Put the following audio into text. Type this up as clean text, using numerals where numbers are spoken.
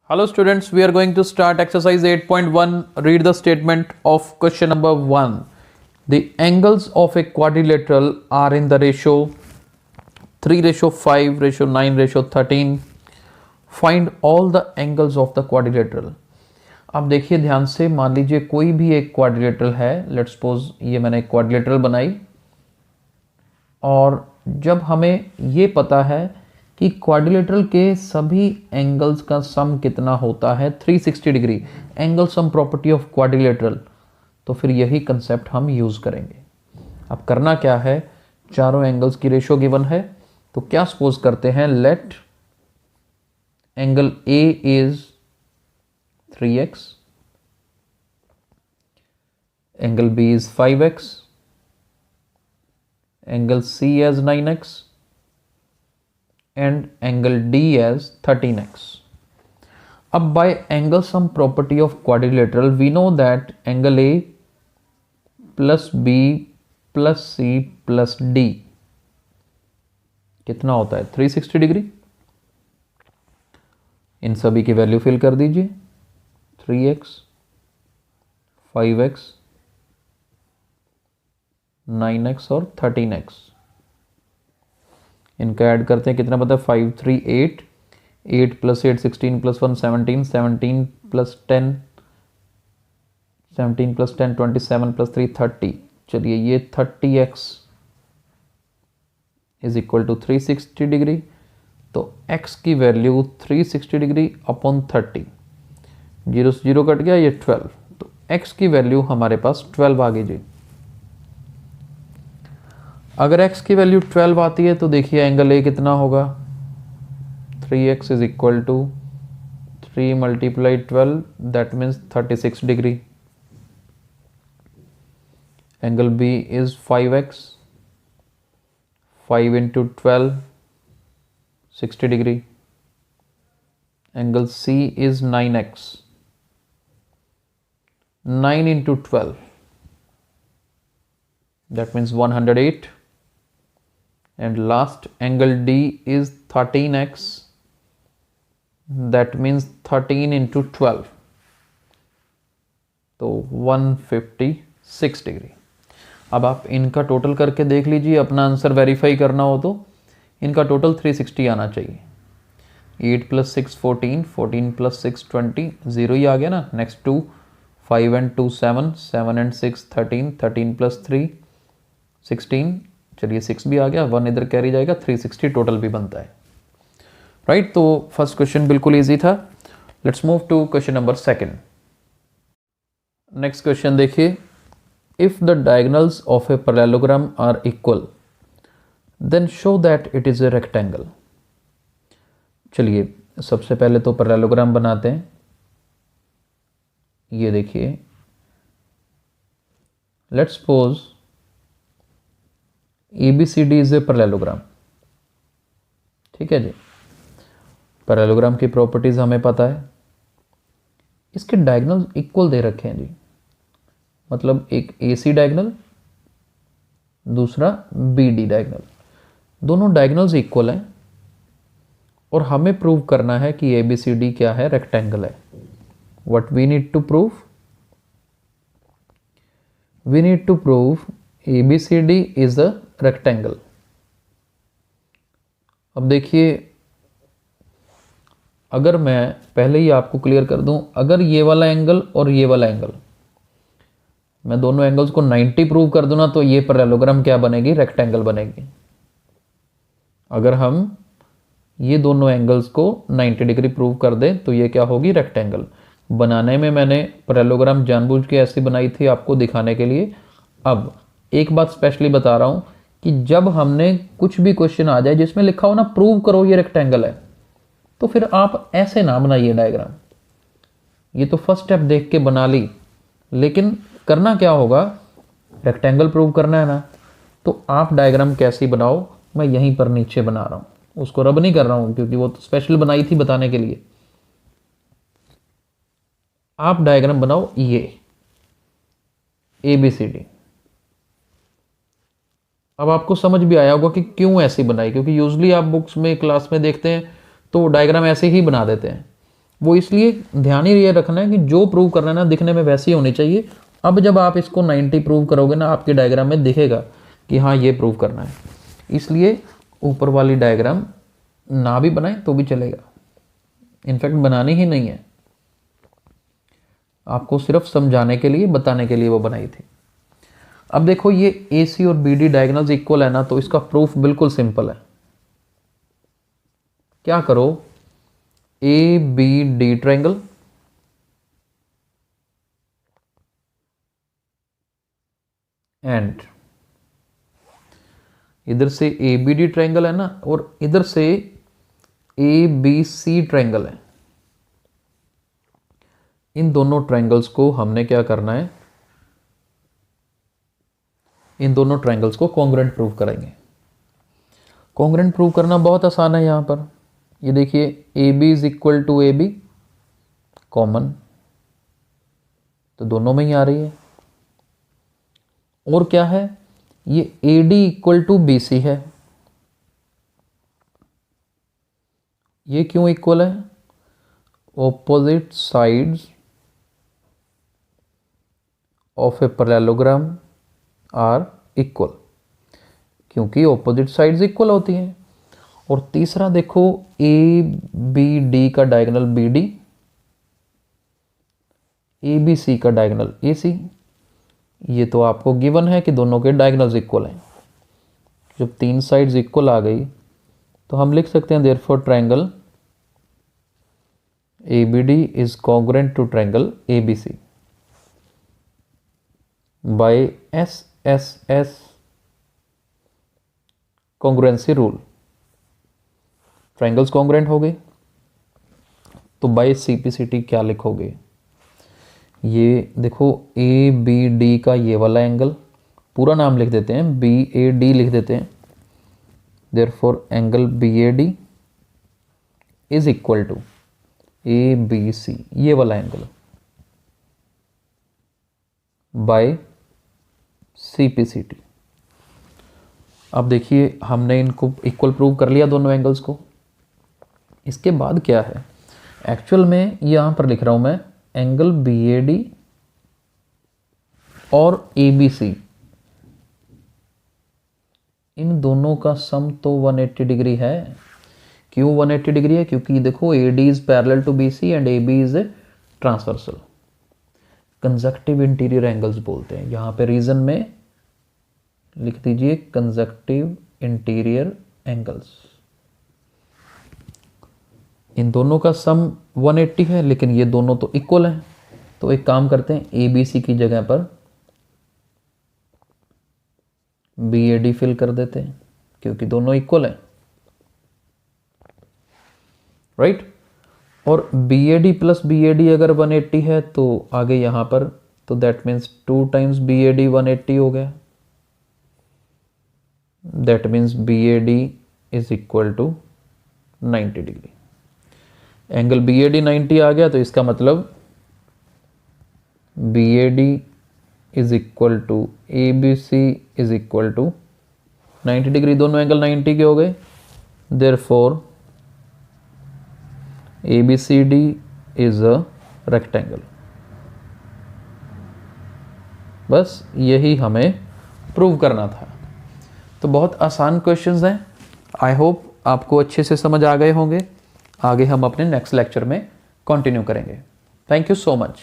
Hello students, we are going to start exercise 8.1. Read the statement of question number 1. The angles of a quadrilateral are in the ratio 3:5, ratio 9, ratio 13. Find all the angles of the quadrilateral. अब देखिए ध्यान से, मान लीजिए कोई भी एक quadrilateral है. लेट्स सपोज ये मैंने एक क्वाड्रिलेटरल बनाई और जब हमें ये पता है कि क्वाड्रिलेटरल के सभी एंगल्स का सम कितना होता है 360 degree, angle sum property of quadrilateral, तो फिर यही कंसेप्ट हम यूज़ करेंगे. अब करना क्या है, चारों एंगल्स की रेशियो गिवन है, तो क्या सपोज करते हैं, let angle A is 3x, angle B is 5x, angle C as 9x and angle D as 13x. अब by angle sum property of quadrilateral we know that angle A plus B plus C plus D कितना होता है 360 degree. इन सभी की value fill कर दीजिए, 3x, 5x, 9x और 13x. इनका ऐड करते हैं, कितना पता है 5 3 8, 8 plus 8 16 plus 1 17, 17 plus 10 17 plus 10 27 plus 3 30. चलिए ये 30x is equal to 360 degree. तो x की वैल्यू 360 डिग्री अपॉन 30, 0 से 0 कट गया, ये 12. तो x की वैल्यू हमारे पास 12 आ गई जी. अगर x की वैल्यू 12 आती है तो देखिए एंगल A कितना होगा, 3x is equal to 3 multiply 12, that means 36 degree. Angle B is 5x, 5 into 12 60 degree. Angle C is 9x, 9 into 12 that means 108. And last angle D is 13x, that means 13 into 12, तो 156 degree. अब आप इनका total करके देख लीजिए, अपना answer verify करना हो तो इनका टोटल 360 आना चाहिए. 8 प्लस 6 14, 14 प्लस 6 20, 0 ही आ गया ना. नेक्स्ट 2, 5 एंड 2 7, 7 एंड 6 13, 13 प्लस 3 16, चलिए 6 भी आ गया, 1 इधर कैरी जाएगा, 360 टोटल भी बनता है. राइट, तो फर्स्ट क्वेश्चन बिल्कुल इजी था. Let's move to question number 2. Next question देखिए, if the diagonals of a parallelogram are equal then show that it is a rectangle. चलिए सबसे पहले तो पैरेललोग्राम बनाते हैं. ये देखिए, let's suppose ABCD is a parallelogram. ठीक है जी, पैरेललोग्राम की प्रॉपर्टीज हमें पता है. इसके डायगोनल इक्वल दे रखे हैं जी, मतलब एक AC डायगोनल, दूसरा BD डायगोनल. दोनों डायगोनल्स इक्वल हैं और हमें प्रूव करना है कि ABCD क्या है, रेक्टेंगल है. What we need to prove, we need to prove ABCD is a rectangle. अब देखिए, अगर मैं पहले ही आपको क्लियर कर दूं, अगर ये वाला एंगल और ये वाला एंगल, मैं दोनों एंगल्स को 90 प्रूव कर दूं ना, तो ये पैरेललोग्राम क्या बनेगी, रेक्टेंगल बनेगी. अगर हम ये दोनों एंगल्स को 90 डिग्री प्रूव कर दें तो ये क्या होगी, रेक्टेंगल. बनाने में मैंने पैरेललोग्राम जानबूझ के ऐसी बनाई थी आपको दिखाने के लिए. अब एक बात स्पेशली बता रहा हूं कि जब हमने कुछ भी क्वेश्चन आ जाए जिसमें लिखा हो ना प्रूव करो ये रेक्टेंगल है, तो फिर आप ऐसे ना बनाइए डायग्राम. ये तो फर्स्ट स्टेप देख के बना ली, लेकिन करना क्या होगा, रेक्टेंगल प्रूव करना है ना, तो आप डायग्राम कैसी बनाओ, मैं यहीं पर नीचे बना रहा हूं, उसको रब नहीं कर रहा हूं क्योंकि वो तो स्पेशल बनाई थी बताने के लिए. आप डायग्राम बनाओ ये ABCD. अब आपको समझ भी आया होगा कि क्यों ऐसी बनाई, क्योंकि यूजली आप बुक्स में क्लास में देखते हैं तो डायग्राम ऐसे ही बना देते हैं. वो इसलिए ध्यान ही ये रखना है कि जो प्रूव करना है ना दिखने में वैसी होनी चाहिए। अब जब आप इसको 90 प्रूव करोगे ना, आपके डायग्राम में दिखेगा कि हाँ ये प्रूव करना है। इसलिए ऊपर वाली डायग्राम ना भी बनाए तो भी चलेगा, इनफैक्ट बनानी ही नहीं है, आपको सिर्फ समझाने के लिए, बताने के लिए वो बनाई थी। अब देखो ये AC और BD डायगोनल्स इक्वल है ना, तो इसका प्रूफ बिल्कुल सिंपल है। क्या करो, ABD ट्रायंगल एंड इधर से ABD ट्रायंगल है ना, और इधर से ABC ट्रायंगल है। इन दोनों ट्रायंगल्स को हमने क्या करना है, इन दोनों ट्रायंगल्स को कॉन्ग्रुएंट प्रूव करेंगे। कॉन्ग्रुएंट प्रूव करना बहुत आसान है। यहाँ पर ये देखिए AB is equal to AB, common तो दोनों में ही आ रही है। और क्या है, ये AD इक्वल टू BC है। ये क्यों इक्वल है, opposite sides of a parallelogram are equal, क्योंकि ऑपोजिट साइड्स इक्वल होती हैं। और तीसरा देखो ABD का डायगोनल BD, ABC का डायगोनल AC, ये तो आपको गिवन है कि दोनों के डायगोनल्स इक्वल हैं। जब तीन साइड्स इक्वल आ गई तो हम लिख सकते हैं therefore triangle ABD is congruent to triangle ABC by SSS congruency rule. Triangles congruent हो गए तो बाय CPCT क्या लिखोगे, ये देखो ABD का ये वाला एंगल, पूरा नाम लिख देते हैं, BAD लिख देते हैं। Therefore angle BAD is equal to ABC, ये वाला एंगल, बाय CPCT। अब देखिए हमने इनको इक्वल प्रूव कर लिया दोनों एंगल्स को। इसके बाद क्या है, एक्चुअल में यहां पर लिख रहा हूं मैं एंगल BAD और ABC, इन दोनों का सम तो 180 डिग्री है। क्यों 180 डिग्री है, क्योंकि देखो AD is parallel to BC and AB is transversal. Conjunctive interior angles बोलते हैं। यहां पे रीजन में लिख दीजिए कंजक्टिव इंटीरियर एंगल्स। इन दोनों का सम 180 है, लेकिन ये दोनों तो इक्वल हैं। तो एक काम करते हैं, ABC की जगह पर BAD फिल कर देते हैं, क्योंकि दोनों इक्वल हैं, राइट। और BAD प्लस BAD अगर 180 है तो आगे यहां पर, तो दैट मीन्स 2 टाइम्स BAD 180 हो गया। That means BAD is equal to 90 degree. Angle BAD 90 आ गया, तो इसका मतलब BAD is equal to ABC is equal to 90 degree. दोनों एंगल 90 के हो गए। Therefore ABCD is a rectangle. बस यही हमें प्रूव करना था। तो बहुत आसान क्वेश्चंस हैं। आई होप आपको अच्छे से समझ आ गए होंगे। आगे हम अपने नेक्स्ट लेक्चर में कंटिन्यू करेंगे। Thank you so much.